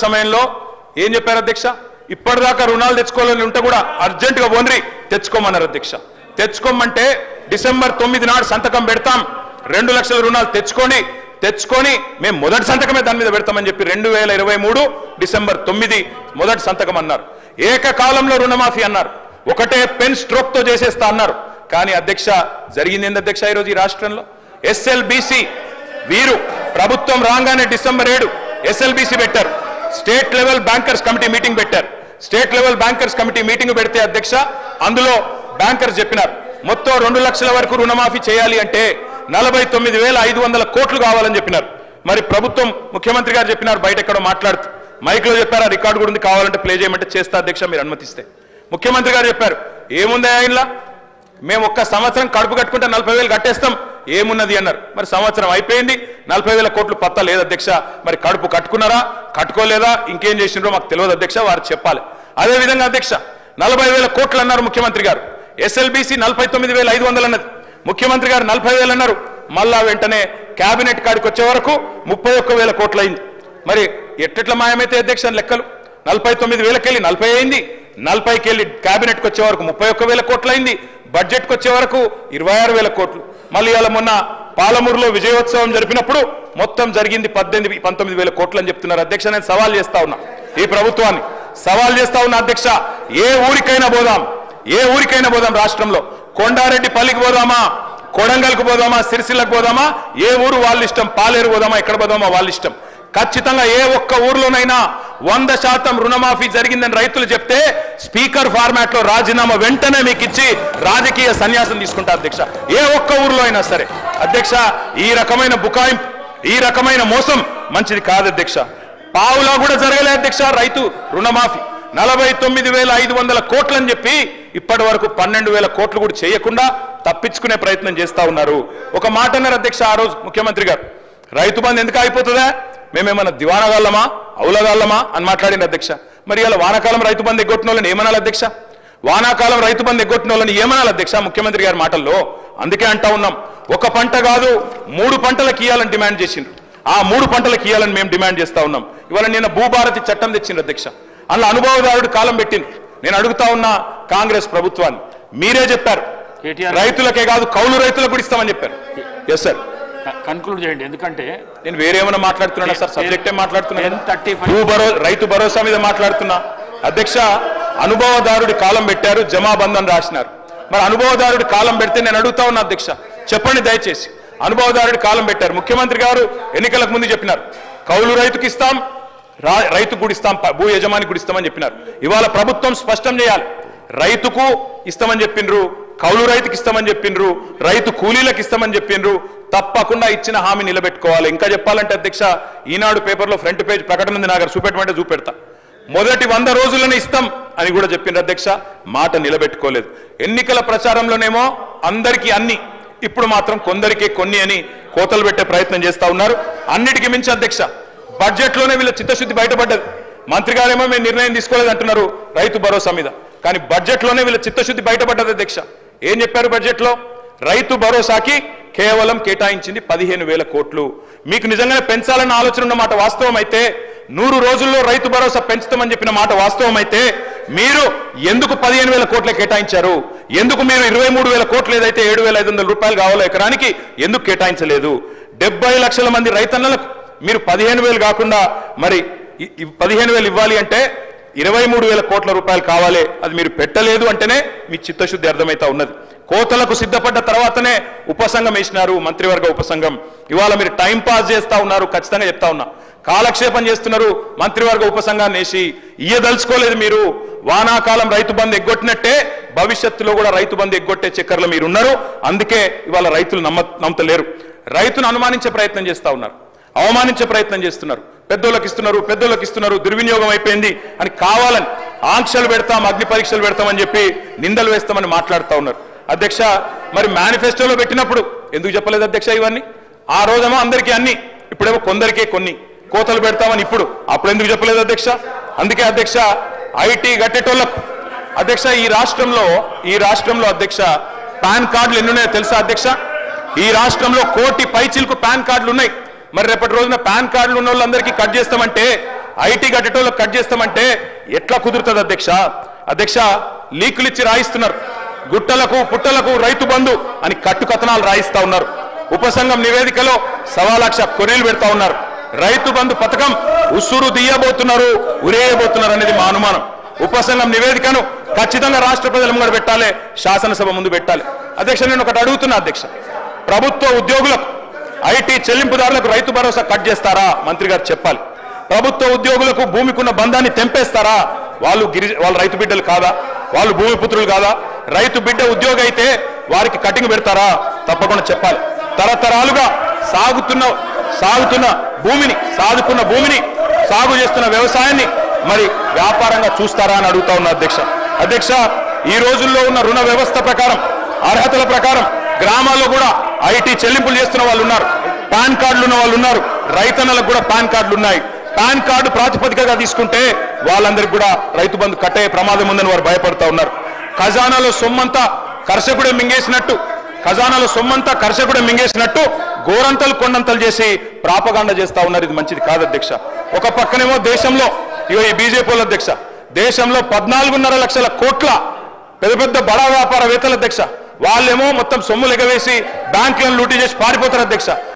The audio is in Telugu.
సమయంలో ఏం చెప్పారు అధ్యక్ష? ఇప్పటిదాకా రుణాలు తెచ్చుకోవాలని ఉంటే కూడా అర్జెంటుగా ఓన్రి తెచ్చుకోమన్నారు అధ్యక్ష. తెచ్చుకోమంటే డిసెంబర్ 9 నాడు సంతకం పెడతాం, 2 లక్షల రుణాలు తెచ్చుకొని మేము మొదటి సంతకమే దాని మీద పెడతామని చెప్పి 2023 డిసెంబర్ 9 మొదటి సంతకం అన్నారు. ఏకకాలంలో రుణమాఫీ అన్నారు, ఒకటే పెన్ స్ట్రోక్ తో చేసేస్తా అన్నారు. కానీ అధ్యక్ష జరిగింది ఏంది అధ్యక్ష? ఈరోజు ఈ రాష్ట్రంలో ఎస్ఎల్బిసి వీరు ప్రభుత్వం రాగానే డిసెంబర్ 7 ఎస్ఎల్బిసి పెట్టారు, state level bankers committee meeting పెట్టారు. State level bankers committee meeting పెడితే అధ్యక్ష అందులో బ్యాంకర్స్ చెప్పినారు మొత్తం 2 లక్షల వరకు రుణమాఫీ చేయాలి అంటే 49,500 కోట్లు కావాలని చెప్పినారు. మరి ప్రభుత్వం ముఖ్యమంత్రి గారు చెప్పినారు, బయట ఎక్కడో మాట్లాడుతూ మైక్లో చెప్పారు, ఆ రికార్డు కూడా ఉంది, కావాలంటే ప్లే చేయమంటే చేస్తా అధ్యక్ష మీరు అనుమతిస్తే. ముఖ్యమంత్రి గారు చెప్పారు ఏముంది ఆయనలా, మేము ఒక్క సంవత్సరం కడుపు కట్టుకుంటే 40,000 కట్టేస్తాం ఏమున్నది అన్నారు. మరి సంవత్సరం అయిపోయింది, 40,000 కోట్లు పత్తా లేదు అధ్యక్ష. మరి కడుపు కట్టుకున్నారా కట్టుకోలేదా ఇంకేం చేసినారో మాకు తెలియదు అధ్యక్ష, వారు చెప్పాలి. అదేవిధంగా అధ్యక్ష 40,000 కోట్లు అన్నారు ముఖ్యమంత్రి గారు, ఎస్ఎల్బిసి 49,500 అన్నది, ముఖ్యమంత్రి గారు 40,000 అన్నారు. మళ్ళా వెంటనే కేబినెట్ కాడికి వచ్చే వరకు 31,000 కోట్లు అయింది. మరి ఎట్లా మాయమైతే అధ్యక్ష లెక్కలు? 49,000కి వెళ్ళి 40 అయింది, 40కి వెళ్ళి కేబినెట్కి వచ్చే వరకు 31,000 కోట్లు అయింది, బడ్జెట్కి వచ్చే వరకు 26,000 కోట్లు. మళ్ళీ ఇవాళ మొన్న పాలమూరులో విజయోత్సవం జరిపినప్పుడు మొత్తం జరిగింది 19,000 కోట్లు అని చెప్తున్నారు అధ్యక్ష. నేను సవాల్ చేస్తా ఉన్నా, ఈ ప్రభుత్వాన్ని సవాల్ చేస్తా ఉన్నా అధ్యక్ష, ఏ ఊరికైనా పోదాం రాష్ట్రంలో, కొండారెడ్డి పల్లికి పోదామా, కొడంగల్కు పోదామా, సిరిసిల్లకు పోదామా, ఏ ఊరు వాళ్ళ ఇష్టం, పాలేరు పోదామా, ఎక్కడ పోదామా వాళ్ళ ఇష్టం. ఖచ్చితంగా ఏ ఒక్క ఊర్లోనైనా 100% రుణమాఫీ జరిగిందని రైతులు చెప్తే స్పీకర్ ఫార్మాట్ లో రాజీనామా వెంటనే మీకు ఇచ్చి రాజకీయ సన్యాసం తీసుకుంటా అధ్యక్ష, ఏ ఒక్క ఊర్లో అయినా సరే. అధ్యక్ష ఈ రకమైన బుకాయింపు, ఈ రకమైన మోసం మంచిది కాదు అధ్యక్ష. పావులా కూడా జరగలే అధ్యక్ష రైతు రుణమాఫీ. 49,500 కోట్లు అని చెప్పి ఇప్పటి వరకు 12,000 కోట్లు కూడా చేయకుండా తప్పించుకునే ప్రయత్నం చేస్తా ఉన్నారు. ఒక మాట అన్నారు అధ్యక్ష ఆ రోజు ముఖ్యమంత్రి గారు, రైతు బంధు ఎందుకు అయిపోతుందా, మేమేమన్నా దివానగాళ్ళమా అవులగాళ్ళమా అని మాట్లాడింది అధ్యక్ష. మరి ఇలా వానాకాలం రైతు బంధు ఎగ్గొట్టిన వాళ్ళని ఏమనాలి అధ్యక్ష? వానాకాలం రైతు బంధు ఎగ్గొట్టిన వాళ్ళని ఏమనాలి అధ్యక్ష ముఖ్యమంత్రి గారి మాటల్లో? అందుకే అంటా ఉన్నాం, ఒక పంట కాదు 3 పంటలకు ఇయ్యాలని డిమాండ్ చేసిండ్రు, ఆ 3 పంటలకు ఇయ్యాలని మేము డిమాండ్ చేస్తా ఉన్నాం. ఇవాళ నిన్న భూభారతి చట్టం తెచ్చిండ్రు అధ్యక్ష, అందులో అనుభవదారుడు కాలం పెట్టింది. నేను అడుగుతా ఉన్నా కాంగ్రెస్ ప్రభుత్వాన్ని, మీరే చెప్పారు రైతులకే కాదు కౌలు రైతులకు కూడా ఇస్తామని చెప్పారు. ఎస్ సార్, కన్క్లూడ్ చేయండి, ఎందుకంటే నేను వేరేమైనా మాట్లాడుతున్నా సార్, సబ్జెక్టే మాట్లాడుతున్నా, రైతు భరోసా మీద మాట్లాడుతున్నా అధ్యక్ష. అనుభవదారుడి కాలం పెట్టారు, జమాబంద్ అని రాసినారు. మరి అనుభవదారుడి కాలం పెడితే నేను అడుగుతా ఉన్నా అధ్యక్ష, చెప్పండి దయచేసి, అనుభవదారుడి కాలం పెట్టారు, ముఖ్యమంత్రి గారు ఎన్నికలకు ముందు చెప్పినారు కౌలు రైతుకి ఇస్తాం, రైతు కూడా ఇస్తాం, భూ యజమానికి కూడా ఇస్తామని చెప్పినారు. ఇవాళ ప్రభుత్వం స్పష్టం చేయాలి, రైతుకు ఇస్తామని చెప్పిండ్రు, కౌలు రైతుకి ఇస్తామని చెప్పిండ్రు, రైతు కూలీలకు ఇస్తామని చెప్పిండ్రు, తప్పకుండా ఇచ్చిన హామీ నిలబెట్టుకోవాలి. ఇంకా చెప్పాలంటే అధ్యక్ష ఈనాడు పేపర్లో ఫ్రంట్ పేజ్ ప్రకటన ఉంది, నాకు చూపెట్టమంటే చూపెడతా, మొదటి 100 రోజుల్లోనే ఇస్తాం అని కూడా చెప్పిండ్రు అధ్యక్ష, మాట నిలబెట్టుకోలేదు. ఎన్నికల ప్రచారంలోనేమో అందరికీ అన్ని, ఇప్పుడు మాత్రం కొందరికే కొన్ని అని కోతలు పెట్టే ప్రయత్నం చేస్తా ఉన్నారు. అన్నిటికీ మించి అధ్యక్ష బడ్జెట్లోనే వీళ్ళ చిత్తశుద్ధి బయటపడ్డది. మంత్రి గారేమో మేము నిర్ణయం తీసుకోలేదు అంటున్నారు రైతు భరోసా మీద, కానీ బడ్జెట్లోనే వీళ్ళ చిత్తశుద్ధి బయటపడ్డది అధ్యక్ష. ఏం చెప్పారు బడ్జెట్లో? రైతు భరోసాకి కేవలం కేటాయించింది 15,000 కోట్లు. మీకు నిజంగానే పెంచాలన్న ఆలోచన ఉన్న మాట వాస్తవం అయితే, 100 రోజుల్లో రైతు భరోసా పెంచుతామని చెప్పిన మాట వాస్తవం అయితే, మీరు ఎందుకు 15,000 కోట్లే కేటాయించారు? ఎందుకు మీరు 23,000 కోట్లు ఏదైతే 7,500 రూపాయలు కావాలో ఎకరానికి ఎందుకు కేటాయించలేదు? 70 లక్షల మంది రైతన్నలకు మీరు 15,000 కాకుండా మరి 15,000 ఇవ్వాలి అంటే 23,000 కోట్ల రూపాయలు కావాలి, అది మీరు పెట్టలేదు అంటేనే మీ చిత్తశుద్ధి అర్థమైతా ఉన్నది. కోతలకు సిద్ధపడ్డ తర్వాతనే ఉపసంఘం వేసినారు, మంత్రివర్గ ఉపసంఘం. ఇవాళ మీరు టైం పాస్ చేస్తా ఉన్నారు, ఖచ్చితంగా చెప్తా ఉన్నా, కాలక్షేపం చేస్తున్నారు. మంత్రివర్గ ఉపసంఘాన్ని వేసి ఇయ్యదలుచుకోలేదు మీరు. వానాకాలం రైతు బంధు ఎగ్గొట్టినట్టే భవిష్యత్తులో కూడా రైతు బంధు ఎగ్గొట్టే చక్కర్లో మీరు ఉన్నారు. అందుకే ఇవాళ రైతులు నమ్మతలేరు, రైతును అనుమానించే ప్రయత్నం చేస్తా ఉన్నారు, అవమానించే ప్రయత్నం చేస్తున్నారు. పెద్దోళ్ళకి ఇస్తున్నారు, దుర్వినియోగం అయిపోయింది అని కావాలని ఆంక్షలు పెడతాం, అగ్ని పరీక్షలు పెడతామని చెప్పి నిందలు వేస్తామని మాట్లాడుతూ ఉన్నారు అధ్యక్ష. మరి మేనిఫెస్టోలో పెట్టినప్పుడు ఎందుకు చెప్పలేదు అధ్యక్ష ఇవన్నీ? ఆ రోజేమో అందరికీ అన్ని, ఇప్పుడేమో కొందరికే కొన్ని కోతలు పెడతామని అప్పుడు ఎందుకు చెప్పలేదు అధ్యక్ష? అందుకే అధ్యక్ష ఐటీ గట్టేటోళ్లకు అధ్యక్ష ఈ రాష్ట్రంలో అధ్యక్ష పాన్ కార్డులు ఎన్ని ఉన్నాయో తెలుసా అధ్యక్ష? ఈ రాష్ట్రంలో 1,00,00,000 పైచిలకు పాన్ కార్డులు ఉన్నాయి. మరి రేపటి రోజున పాన్ కార్డులు ఉన్న వాళ్ళందరికీ కట్ చేస్తామంటే ఐటీ కట్టేటోళ్ళకి కట్ చేస్తామంటే ఎట్లా కుదురుతుంది అధ్యక్ష? అధ్యక్ష, లీకులు ఇచ్చి రాయిస్తున్నారు. గుట్టలకు పుట్టలకు రైతు బంధు అని కట్టుకథనాలు రాయిస్తా ఉన్నారు. ఉపసంఘం నివేదికలో 1,00,000 కొనేలు పెడతా ఉన్నారు. రైతు బంధు పథకం ఉసురు తీయబోతున్నారు, ఉరేయబోతున్నారు అనేది మా అనుమానం. ఉపసంఘం నివేదికను ఖచ్చితంగా రాష్ట్ర ప్రజల ముందు పెట్టాలి, శాసనసభ ముందు పెట్టాలి. అధ్యక్ష, నేను ఒకటి అడుగుతున్నా అధ్యక్ష, ప్రభుత్వ ఉద్యోగులకు ఐటీ చెల్లింపుదారులకు రైతు భరోసా కట్ చేస్తారా? మంత్రి గారు చెప్పాలి. ప్రభుత్వ ఉద్యోగులకు భూమికున్న బంధాన్ని తెంపేస్తారా? వాళ్ళు రైతు బిడ్డలు కాదా? వాళ్ళు భూమిపుత్రులు కాదా? రైతు బిడ్డ ఉద్యోగి అయితే వారికి కటింగ్ పెడతారా? తప్పకుండా చెప్పాలి. తరతరాలుగా సాగుతున్న భూమిని సాగు చేస్తున్న వ్యవసాయాన్ని మరి వ్యాపారంగా చూస్తారా అని అడుగుతా ఉన్నా అధ్యక్ష. అధ్యక్ష, ఈ రోజుల్లో ఉన్న రుణ వ్యవస్థ ప్రకారం, అర్హతల ప్రకారం గ్రామాల్లో కూడా ఐటీ చెల్లింపులు చేస్తున్న వాళ్ళు ఉన్నారు, పాన్ కార్డులు ఉన్న వాళ్ళు ఉన్నారు, రైతన్నలకు కూడా పాన్ కార్డులు ఉన్నాయి. పాన్ కార్డు ప్రాతిపదికగా తీసుకుంటే వాళ్ళందరికీ కూడా రైతు బంధు కట్టే ప్రమాదం ఉందని వారు భయపడుతూ ఉన్నారు. ఖజానాలో సొమ్మంతా కర్షకుడే మింగేసినట్టు గోరంతలు కొండంతలు చేసి ప్రాపగాండా చేస్తా ఉన్నారు. ఇది మంచిది కాదు అధ్యక్ష. ఒక పక్కనేమో దేశంలో ఈ బీజేపీ వాళ్ళ అధ్యక్ష, దేశంలో 14.5 లక్షల కోట్ల పెద్ద బడా వ్యాపారవేత్తల అధ్యక్ష, వాళ్ళేమో మొత్తం సొమ్ములు ఎగవేసి బ్యాంకులను లూటీ చేసి పారిపోతారు అధ్యక్ష.